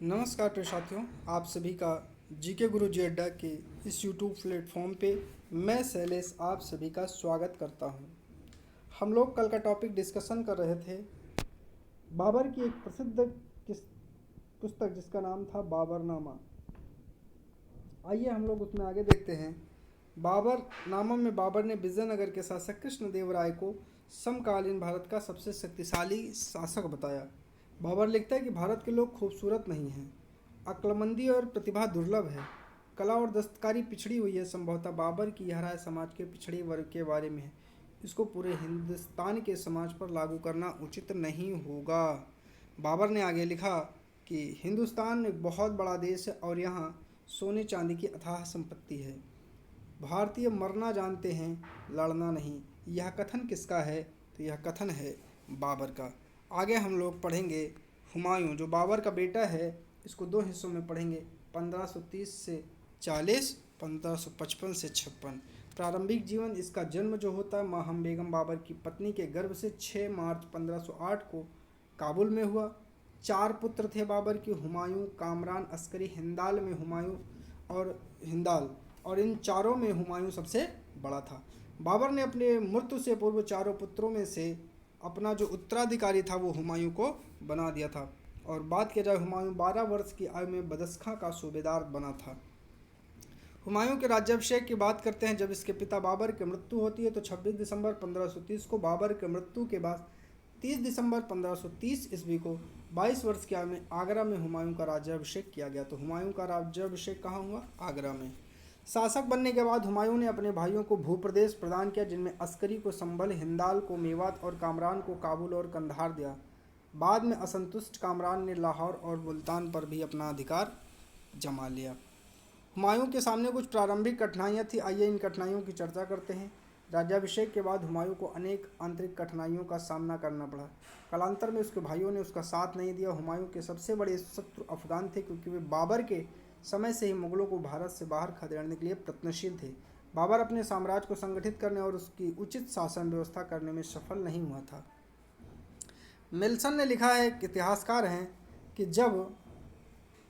नमस्कार प्रिय साथियों, आप सभी का जीके गुरु जी अड्डा के इस यूट्यूब प्लेटफॉर्म पे मैं शैलेश आप सभी का स्वागत करता हूं। हम लोग कल का टॉपिक डिस्कशन कर रहे थे बाबर की एक प्रसिद्ध किस पुस्तक जिसका नाम था बाबरनामा। आइए हम लोग उसमें आगे देखते हैं। बाबर नामा में बाबर ने विजयनगर के शासक कृष्णदेव राय को समकालीन भारत का सबसे शक्तिशाली शासक बताया। बाबर लिखता है कि भारत के लोग खूबसूरत नहीं हैं, अक्लमंदी और प्रतिभा दुर्लभ है, कला और दस्तकारी पिछड़ी हुई है। संभवतः बाबर की यह राय समाज के पिछड़े वर्ग के बारे में है। इसको पूरे हिंदुस्तान के समाज पर लागू करना उचित नहीं होगा। बाबर ने आगे लिखा कि हिंदुस्तान एक बहुत बड़ा देश है और यहाँ सोने चांदी की अथाह संपत्ति है। भारतीय मरना जानते हैं, लड़ना नहीं। यह कथन किसका है? तो यह कथन है बाबर का। आगे हम लोग पढ़ेंगे हुमायूं, जो बाबर का बेटा है। इसको दो हिस्सों में पढ़ेंगे, 1530 से 40, 1555 से 56। प्रारंभिक जीवन, इसका जन्म जो होता है माहम बेगम बाबर की पत्नी के गर्भ से 6 मार्च 1508 को काबुल में हुआ। 4 पुत्र थे बाबर के, हुमायूं, कामरान, अस्करी, हिंदाल में हुमायूं और हिंदाल, और इन चारों में हुमायूं सबसे बड़ा था। बाबर ने अपने मृत्यु से पूर्व चारों पुत्रों में से अपना जो उत्तराधिकारी था वो हुमायूं को बना दिया था। और बात किया जाए, हुमायूं 12 वर्ष की आयु में बदस्खां का सूबेदार बना था। हुमायूं के राज्याभिषेक की बात करते हैं। जब इसके पिता बाबर की मृत्यु होती है तो 26 दिसंबर 1530 को, बाबर की मृत्यु के बाद 30 दिसंबर 1530 ईस्वी को 22 वर्ष की आयु में आगरा में हुमायूं का राज्याभिषेक किया गया। तो हुमायूं का राज्याभिषेक कहाँ हुआ? आगरा में। शासक बनने के बाद हुमायूं ने अपने भाइयों को भूप्रदेश प्रदान किया, जिनमें अस्करी को संभल, हिंदाल को मेवात और कामरान को काबुल और कंधार दिया। बाद में असंतुष्ट कामरान ने लाहौर और मुल्तान पर भी अपना अधिकार जमा लिया। हुमायूं के सामने कुछ प्रारंभिक कठिनाइयां थी। आइए इन कठिनाइयों की चर्चा करते हैं। राज्याभिषेक के बाद हुमायूं को अनेक आंतरिक कठिनाइयों का सामना करना पड़ा। कालांतर में उसके भाइयों ने उसका साथ नहीं दिया। हुमायूं के सबसे बड़े शत्रु अफगान थे, क्योंकि वे बाबर के समय से ही मुगलों को भारत से बाहर खदेड़ने के लिए प्रयत्नशील थे। बाबर अपने साम्राज्य को संगठित करने और उसकी उचित शासन व्यवस्था करने में सफल नहीं हुआ था। मिल्सन ने लिखा है, इतिहासकार हैं, कि जब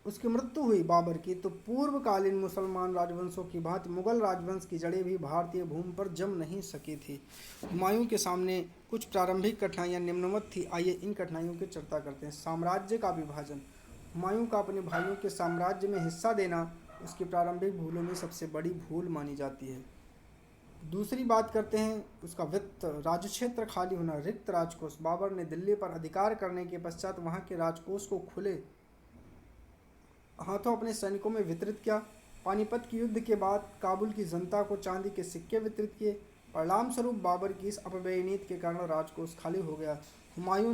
उसकी मृत्यु हुई बाबर की, तो पूर्वकालीन मुसलमान राजवंशों की भांति मुगल राजवंश की जड़ें भी भारतीय भूमि पर जम नहीं सकी थी। हुमायूं के सामने कुछ प्रारंभिक कठिनाइयां निम्नवत थी। आइए इन कठिनाइयों की चर्चा करते हैं। साम्राज्य का विभाजन। हुमायूं का अपने भाइयों के साम्राज्य में हिस्सा देना उसकी प्रारंभिक भूलों में सबसे बड़ी भूल मानी जाती है। दूसरी बात करते हैं उसका वित्त, राज्य खाली होना, रिक्त राजकोष। बाबर ने दिल्ली पर अधिकार करने के पश्चात वहां के राजकोष को खुले हाथों अपने सैनिकों में वितरित किया। पानीपत के युद्ध के बाद काबुल की जनता को चांदी के सिक्के वितरित किए। परिणाम स्वरूप बाबर की इस अपव्यय नीति के कारण राजकोष खाली हो गया। हुमायूं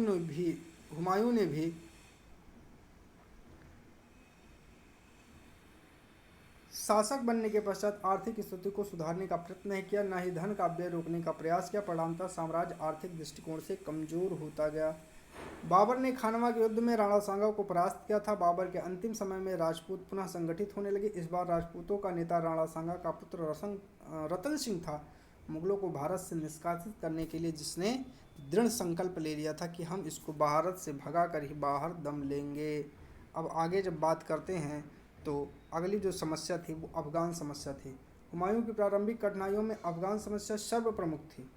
ने भी शासक बनने के पश्चात आर्थिक स्थिति को सुधारने का प्रयत्न नहीं किया, न ही धन का व्यय रोकने का प्रयास किया। परिणामतः साम्राज्य आर्थिक दृष्टिकोण से कमजोर होता गया। बाबर ने खानवा के युद्ध में राणा सांगा को परास्त किया था। बाबर के अंतिम समय में राजपूत पुनः संगठित होने लगे। इस बार राजपूतों का नेता राणा सांगा का पुत्र रतन सिंह था, मुगलों को भारत से निष्कासित करने के लिए, जिसने दृढ़ संकल्प ले लिया था कि हम इसको भारत से भगा कर ही बाहर दम लेंगे। अब आगे जब बात करते हैं तो अगली जो समस्या थी वो अफगान समस्या थी। हुमायूं की प्रारंभिक कठिनाइयों में अफगान समस्या सर्वप्रमुख थी।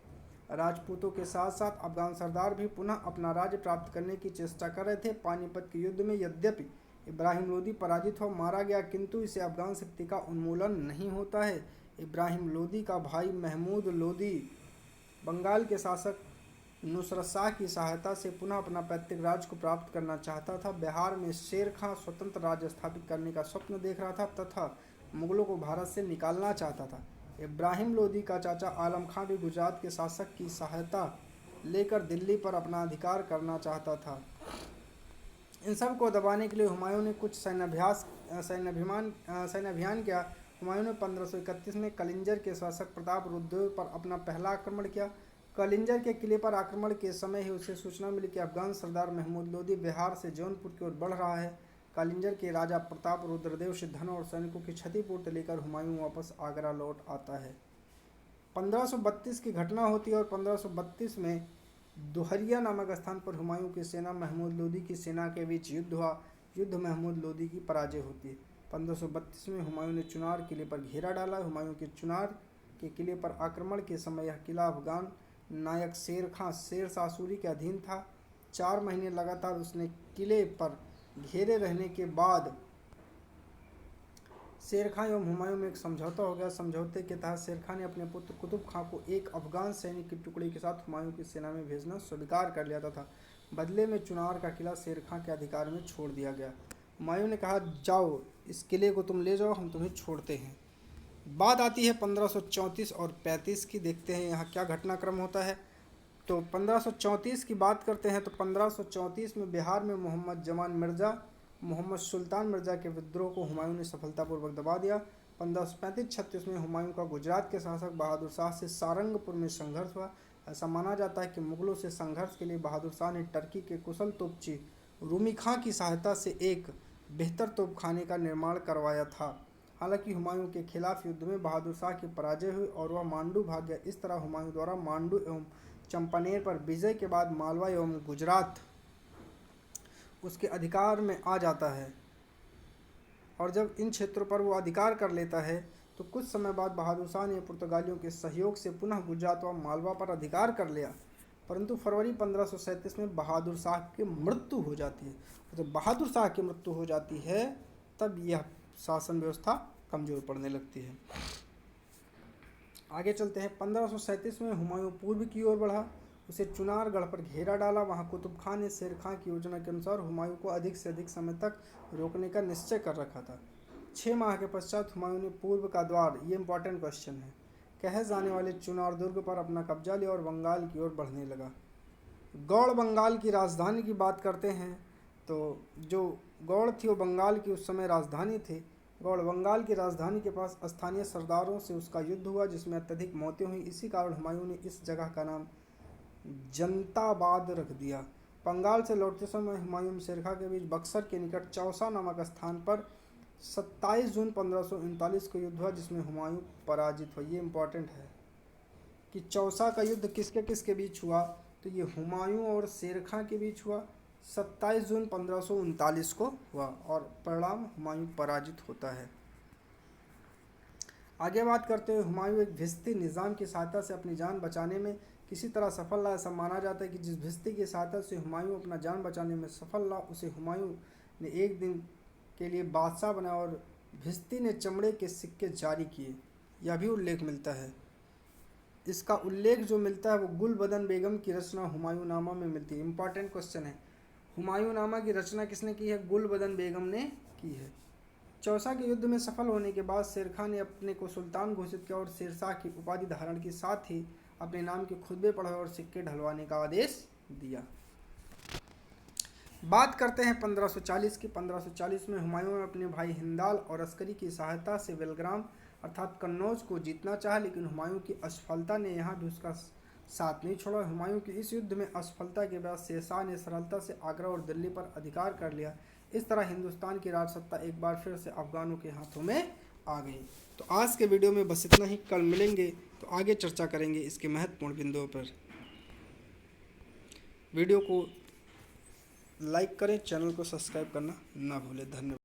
राजपूतों के साथ साथ अफगान सरदार भी पुनः अपना राज्य प्राप्त करने की चेष्टा कर रहे थे। पानीपत के युद्ध में यद्यपि इब्राहिम लोदी पराजित हो मारा गया, किंतु इसे अफगान शक्ति का उन्मूलन नहीं होता है। इब्राहिम लोदी का भाई महमूद लोदी बंगाल के शासक नुसरत शाह की सहायता से पुनः अपना पैतृक राज्य को प्राप्त करना चाहता था। बिहार में शेर खां स्वतंत्र राज्य स्थापित करने का स्वप्न देख रहा था तथा मुगलों को भारत से निकालना चाहता था। इब्राहिम लोदी का चाचा आलम खां भी गुजरात के शासक की सहायता लेकर दिल्ली पर अपना अधिकार करना चाहता था। इन सब को दबाने के लिए हुमायूं ने कुछ सैन्य अभियान किया। हुमायूं ने 1531 में कलिंजर के शासक प्रताप रुद्र पर अपना पहला आक्रमण किया। कलिंजर के किले पर आक्रमण के समय ही उसे सूचना मिली कि अफगान सरदार महमूद लोदी बिहार से जौनपुर की ओर बढ़ रहा है। कलिंजर के राजा प्रताप रुद्रदेव से धन और सैनिकों की क्षतिपूर्ति लेकर हुमायूं वापस आगरा लौट आता है। 1532 की घटना होती है और 1532 में दोहरिया नामक स्थान पर हुमायूं की सेना महमूद लोदी की सेना के बीच युद्ध हुआ। युद्ध महमूद लोदी की पराजय होती है। 1532 में हुमायूं ने चुनार किले पर घेरा डाला। हुमायूं के चुनार के किले पर आक्रमण के समय यह किला अफगान नायक शेर खां शेर शाह सूरी के अधीन था। 4 महीने लगातार उसने किले पर घेरे रहने के बाद शेर खां एवं हुमायूं में एक समझौता हो गया। समझौते के तहत शेर खां ने अपने पुत्र कुतुब खां को एक अफगान सैनिक की टुकड़ी के साथ हुमायूं की सेना में भेजना स्वीकार कर लिया था। बदले में चुनार का किला शेर खां के अधिकार में छोड़ दिया गया। हुमायूं ने कहा, जाओ इस किले को तुम ले जाओ, हम तुम्हें छोड़ते हैं। बात आती है 1534 और 35 की। देखते हैं यहाँ क्या घटनाक्रम होता है। तो 1534 की बात करते हैं तो 1534 में बिहार में मोहम्मद जमान मिर्ज़ा मोहम्मद सुल्तान मिर्ज़ा के विद्रोह को हुमायूं ने सफलतापूर्वक दबा दिया। 1535-36 में हुमायूं का गुजरात के शासक बहादुर शाह से सारंगपुर में संघर्ष हुआ। ऐसा माना जाता है कि मुगलों से संघर्ष के लिए बहादुर शाह ने टर्की के कुशल तोपची रूमी खां की सहायता से एक बेहतर तोपखाने का निर्माण करवाया था। हालांकि हुमायूं के खिलाफ युद्ध में बहादुर शाह की पराजय हुई और वह मांडू भाग गया। इस तरह हुमायूं द्वारा मांडू एवं चंपानेर पर विजय के बाद मालवा एवं गुजरात उसके अधिकार में आ जाता है, और जब इन क्षेत्रों पर वो अधिकार कर लेता है तो कुछ समय बाद बहादुर शाह ने पुर्तगालियों के सहयोग से पुनः गुजरात व मालवा पर अधिकार कर लिया। परंतु फरवरी 1537 में बहादुर शाह की मृत्यु हो जाती है। जब बहादुर शाह की मृत्यु हो जाती है तब यह शासन व्यवस्था कमज़ोर पड़ने लगती है। आगे चलते हैं। 1537 में हुमायूं पूर्व की ओर बढ़ा। उसे चुनारगढ़ पर घेरा डाला। वहां कुतुब खान ने शेर खां की योजना के अनुसार हुमायूं को अधिक से अधिक समय तक रोकने का निश्चय कर रखा था। 6 माह के पश्चात हुमायूं ने पूर्व का द्वार, ये इंपॉर्टेंट क्वेश्चन है, कहे जाने वाले चुनार दुर्ग पर अपना कब्जा लिया और बंगाल की ओर बढ़ने लगा। गौड़ बंगाल की राजधानी की बात करते हैं तो जो गौड़ थी वो बंगाल की उस समय राजधानी थी। गौड़ बंगाल की राजधानी के पास स्थानीय सरदारों से उसका युद्ध हुआ जिसमें अत्यधिक मौतें हुई। इसी कारण हुमायूं ने इस जगह का नाम जनताबाद रख दिया। बंगाल से लौटते समय हुमायूं शेर खां के बीच बक्सर के निकट चौसा नामक स्थान पर 27 जून 1539 को युद्ध हुआ जिसमें हुमायूं पराजित हुआ। ये इंपॉर्टेंट है कि चौसा का युद्ध किसके किसके बीच हुआ, तो ये हुमायूं और शेर खां के बीच हुआ। 27 जून 1539 को हुआ और परिणाम हुमायूं पराजित होता है। आगे बात करते हुए हुमायूं एक भिस्ती निज़ाम की सहायता से अपनी जान बचाने में किसी तरह सफल रहा। ऐसा माना जाता है कि जिस भिस्ती की सहायता से हुमायूं अपना जान बचाने में सफल रहा उसे हुमायूं ने एक दिन के लिए बादशाह बनाया और भिस्ती ने चमड़े के सिक्के जारी किए। यह भी उल्लेख मिलता है। इसका उल्लेख जो मिलता है वो गुलबदन बेगम की रचना हुमायूं नामा में मिलती है। इंपॉर्टेंट क्वेश्चन है, हुमायूं नामा की रचना किसने की है? गुलबदन बेगम ने की है। चौसा के युद्ध में सफल होने के बाद शेर खां ने अपने को सुल्तान घोषित किया और शेरशाह की उपाधि धारण के साथ ही अपने नाम के खुतबे पढ़े और सिक्के ढलवाने का आदेश दिया। बात करते हैं 1540 की। 1540 में हुमायूं ने अपने भाई हिंदाल और अस्करी की सहायता से बेलग्राम अर्थात कन्नौज को जीतना चाहा, लेकिन हुमायूं की असफलता ने यहाँ भी उसका साथ नहीं छोड़ा। हुमायूं की इस युद्ध में असफलता के बाद शेरशाह ने सरलता से आगरा और दिल्ली पर अधिकार कर लिया। इस तरह हिंदुस्तान की राजसत्ता एक बार फिर से अफगानों के हाथों में आ गई। तो आज के वीडियो में बस इतना ही। कल मिलेंगे तो आगे चर्चा करेंगे इसके महत्वपूर्ण बिंदुओं पर। वीडियो को लाइक करें, चैनल को सब्सक्राइब करना ना भूलें। धन्यवाद।